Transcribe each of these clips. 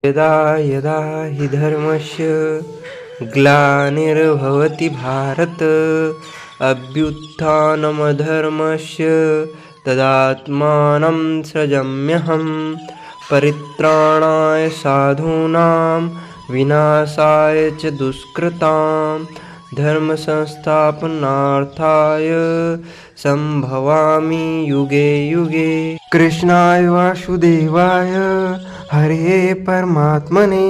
यदा यदा हि धर्मस्य ग्लानिर्भवति भारत अभ्युत्थानमधर्मस्य तदात्मानं सृजाम्यहं परित्राणाय साधूनां विनाशाय च दुष्कृतां धर्म संस्थापनार्थाय संभवामि युगे युगे। कृष्णाय वासुदेवाय हरे परमात्मने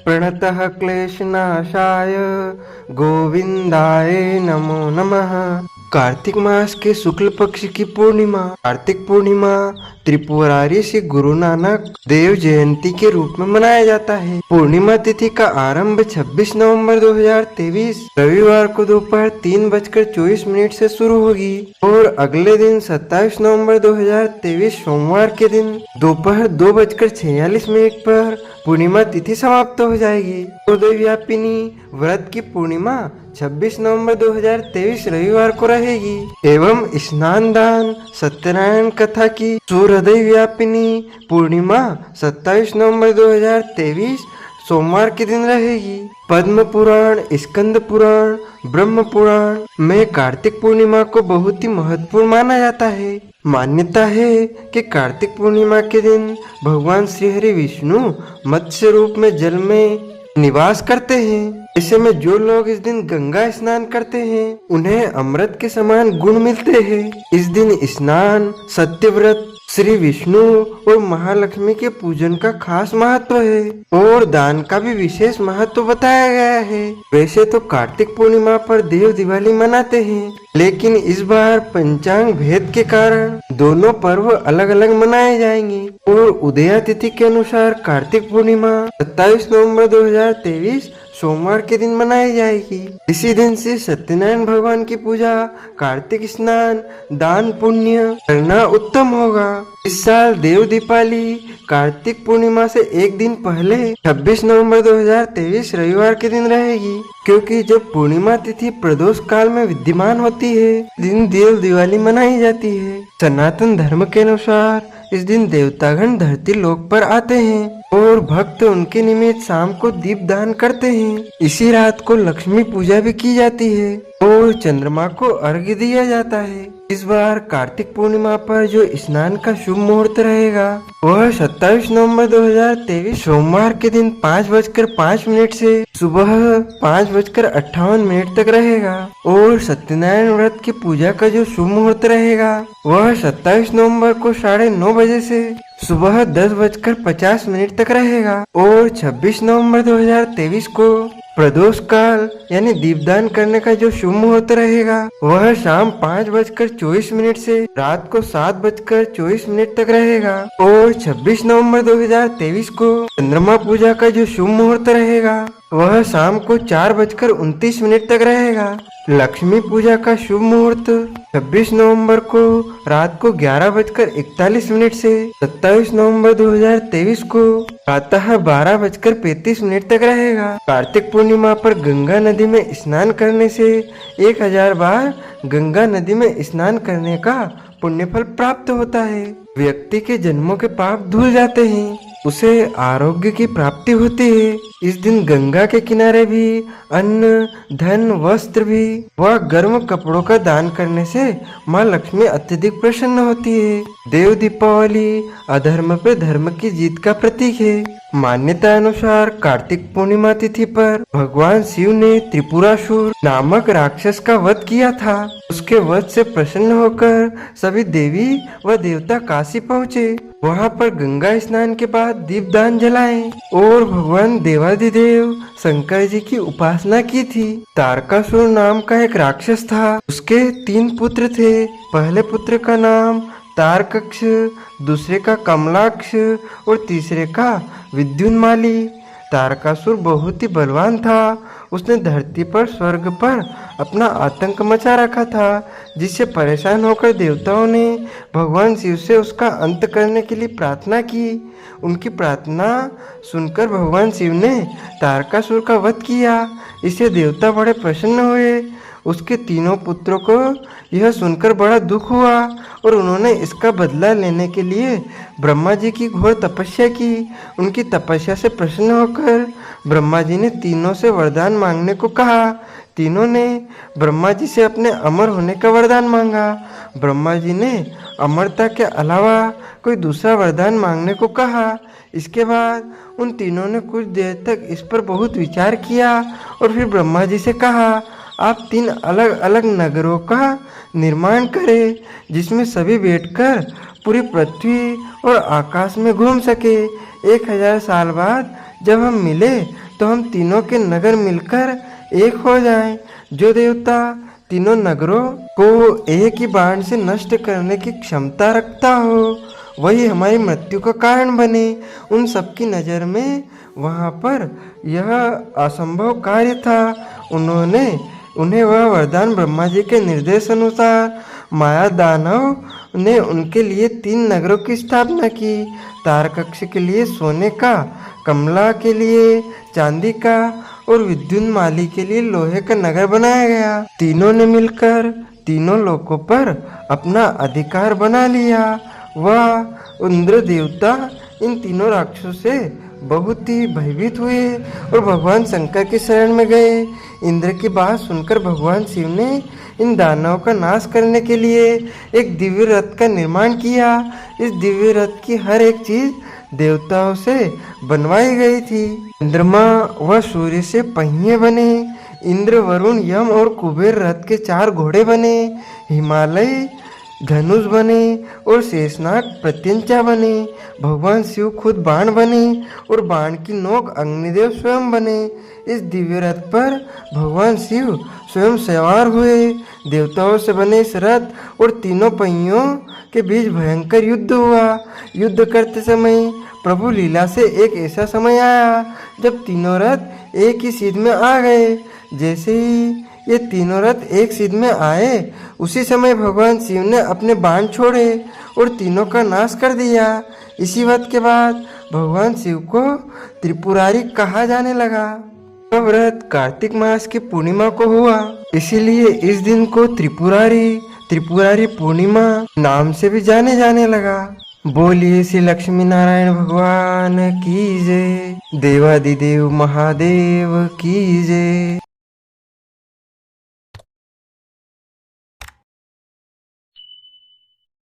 प्रणतः क्लेशनाशाय गोविंदाय नमो नमः। कार्तिक मास के शुक्ल पक्ष की पूर्णिमा कार्तिक पूर्णिमा त्रिपुरारी श्री गुरु नानक देव जयंती के रूप में मनाया जाता है। पूर्णिमा तिथि का आरंभ 26 नवंबर 2023 रविवार को दोपहर 3:24 से शुरू होगी और अगले दिन 27 नवंबर 2023 सोमवार के दिन दोपहर 2:46 पर पूर्णिमा तिथि समाप्त हो जाएगी। व्यापिनी व्रत की पूर्णिमा 26 नवंबर 2023 रविवार को रहेगी एवं स्नान दान सत्यनारायण कथा की सूर्योदय व्यापिनी पूर्णिमा 27 नवंबर 2023 सोमवार के दिन रहेगी। पद्म पुराण, स्कंद पुराण, ब्रह्म पुराण में कार्तिक पूर्णिमा को बहुत ही महत्वपूर्ण माना जाता है। मान्यता है कि कार्तिक पूर्णिमा के दिन भगवान श्री हरि विष्णु मत्स्य रूप में जल में निवास करते हैं। ऐसे में जो लोग इस दिन गंगा स्नान करते हैं उन्हें अमृत के समान गुण मिलते हैं। इस दिन स्नान, सत्यव्रत, श्री विष्णु और महालक्ष्मी के पूजन का खास महत्व है और दान का भी विशेष महत्व बताया गया है। वैसे तो कार्तिक पूर्णिमा पर देव दिवाली मनाते हैं, लेकिन इस बार पंचांग भेद के कारण दोनों पर्व अलग अलग मनाए जाएंगे और उदया तिथि के अनुसार कार्तिक पूर्णिमा 27 नवंबर 2023 सोमवार के दिन मनाई जाएगी। इसी दिन से सत्यनारायण भगवान की पूजा, कार्तिक स्नान, दान पुण्य करना उत्तम होगा। इस साल देव दीपावली कार्तिक पूर्णिमा से एक दिन पहले 26 नवंबर 2023 रविवार के दिन रहेगी, क्योंकि जब पूर्णिमा तिथि प्रदोष काल में विद्यमान होती है दिन देव दिवाली मनाई जाती है। सनातन धर्म के अनुसार इस दिन देवतागण धरती लोक पर आते हैं और भक्त उनके निमित्त शाम को दीप दान करते हैं। इसी रात को लक्ष्मी पूजा भी की जाती है और चंद्रमा को अर्घ्य दिया जाता है। इस बार कार्तिक पूर्णिमा पर जो स्नान का शुभ मुहूर्त रहेगा वह 27 नवंबर 2023 सोमवार के दिन 5:05 से सुबह 5:58 तक रहेगा और सत्यनारायण व्रत की पूजा का जो शुभ मुहूर्त रहेगा वह 27 नवंबर को 9:30 बजे से सुबह 10:50 तक रहेगा और 26 नवंबर 2023 को प्रदोष काल यानी दीपदान करने का जो शुभ मुहूर्त रहेगा वह शाम 5:24 से रात को 7:24 तक रहेगा और 26 नवंबर 2023 को चंद्रमा पूजा का जो शुभ मुहूर्त रहेगा वह शाम को 4:29 तक रहेगा। लक्ष्मी पूजा का शुभ मुहूर्त 26 नवंबर को रात को 11:41 से 27 नवंबर 2023 को प्रातः 12:35 तक रहेगा। कार्तिक पूर्णिमा पर गंगा नदी में स्नान करने से 1000 बार गंगा नदी में स्नान करने का पुण्यफल प्राप्त होता है। व्यक्ति के जन्मों के पाप धुल जाते हैं, उसे आरोग्य की प्राप्ति होती है। इस दिन गंगा के किनारे भी अन्न, धन, वस्त्र भी व गर्म कपड़ों का दान करने से माँ लक्ष्मी अत्यधिक प्रसन्न होती है। देव दीपावली अधर्म पे धर्म की जीत का प्रतीक है। मान्यता अनुसार कार्तिक पूर्णिमा तिथि पर भगवान शिव ने त्रिपुरासुर नामक राक्षस का वध किया था। उसके वध से प्रसन्न होकर सभी देवी व देवता काशी पहुँचे। वहाँ पर गंगा स्नान के बाद दीपदान जलाएं और भगवान देवाधिदेव शंकर जी की उपासना की थी। तारकासुर नाम का एक राक्षस था। उसके 3 पुत्र थे। पहले पुत्र का नाम तारकक्ष, दूसरे का कमलाक्ष और तीसरे का विद्युन्माली। तारकासुर बहुत ही बलवान था। उसने धरती पर स्वर्ग पर अपना आतंक मचा रखा था, जिससे परेशान होकर देवताओं ने भगवान शिव से उसका अंत करने के लिए प्रार्थना की। उनकी प्रार्थना सुनकर भगवान शिव ने तारकासुर का वध किया। इससे देवता बड़े प्रसन्न हुए उसके तीनों पुत्रों को यह सुनकर बड़ा दुख हुआ और उन्होंने इसका बदला लेने के लिए ब्रह्मा जी की घोर तपस्या की। उनकी तपस्या से प्रसन्न होकर ब्रह्मा जी ने तीनों से वरदान मांगने को कहा। तीनों ने ब्रह्मा जी से अपने अमर होने का वरदान मांगा। ब्रह्मा जी ने अमरता के अलावा कोई दूसरा वरदान मांगने को कहा। इसके बाद उन तीनों ने कुछ देर तक इस पर बहुत विचार किया और फिर ब्रह्मा जी से कहा, आप 3 अलग अलग नगरों का निर्माण करें जिसमें सभी बैठकर पूरी पृथ्वी और आकाश में घूम सके। 1000 साल बाद जब हम मिले तो हम तीनों के नगर मिलकर एक हो जाएं। जो देवता तीनों नगरों को एक ही बाण से नष्ट करने की क्षमता रखता हो वही हमारी मृत्यु का कारण बने। उन सबकी नज़र में वहाँ पर यह असंभव कार्य था। उन्हें वह वरदान ब्रह्मा जी के निर्देश अनुसार माया दानव ने उनके लिए 3 नगरों की स्थापना की। तारकक्ष के लिए सोने का, कमला के लिए चांदी का और विद्युन्माली के लिए लोहे का नगर बनाया गया। तीनों ने मिलकर तीनों लोकों पर अपना अधिकार बना लिया। वह इंद्र देवता इन तीनों राक्षसों से बहुत ही भयभीत हुए और भगवान शंकर की शरण में गए। इंद्र की बात सुनकर भगवान शिव ने इन दानवों का नाश करने के लिए एक दिव्य रथ का निर्माण किया। इस दिव्य रथ की हर एक चीज देवताओं से बनवाई गई थी। चंद्रमा व सूर्य से पहिए बने। इंद्र, वरुण, यम और कुबेर रथ के 4 घोड़े बने। हिमालय धनुष बने और शेषनाग प्रत्यंचा बने। भगवान शिव खुद बाण बने और बाण की नोक अग्निदेव स्वयं बने। इस दिव्य रथ पर भगवान शिव स्वयं सवार हुए। देवताओं से बने इस रथ और तीनों पहियों के बीच भयंकर युद्ध हुआ। युद्ध करते समय प्रभु लीला से एक ऐसा समय आया जब तीनों रथ एक ही सीध में आ गए। जैसे ही ये तीनों रथ एक सीध में आए उसी समय भगवान शिव ने अपने बाण छोड़े और तीनों का नाश कर दिया। इसी वक्त के बाद भगवान शिव को त्रिपुरारी कहा जाने लगा। यह व्रत कार्तिक मास की पूर्णिमा को हुआ, इसीलिए इस दिन को त्रिपुरारी पूर्णिमा नाम से भी जाने लगा। बोलिए श्री लक्ष्मी नारायण भगवान की जय। देवादिदेव महादेव की जय।